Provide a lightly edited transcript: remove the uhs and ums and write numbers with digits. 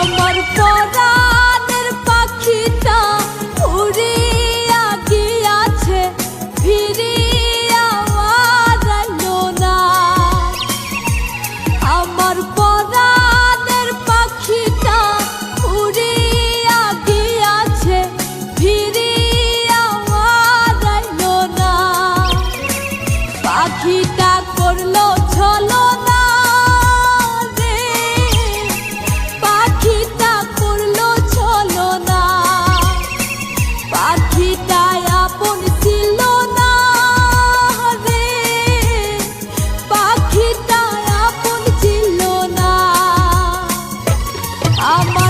আমার পরাণের পাখিটা উড়িয়া গিয়াছে, ফিরিয়া আইলো না। আমার পরাণের পাখিটা উড়িয়া গিয়াছে, ফিরিয়া আইলো না। পাখিটা করলো ছলনা রে, পাখিটা করলো ছলনা। পাখিটা আপন ছিল না রে, পাখিটা আপন ছিল না। আমার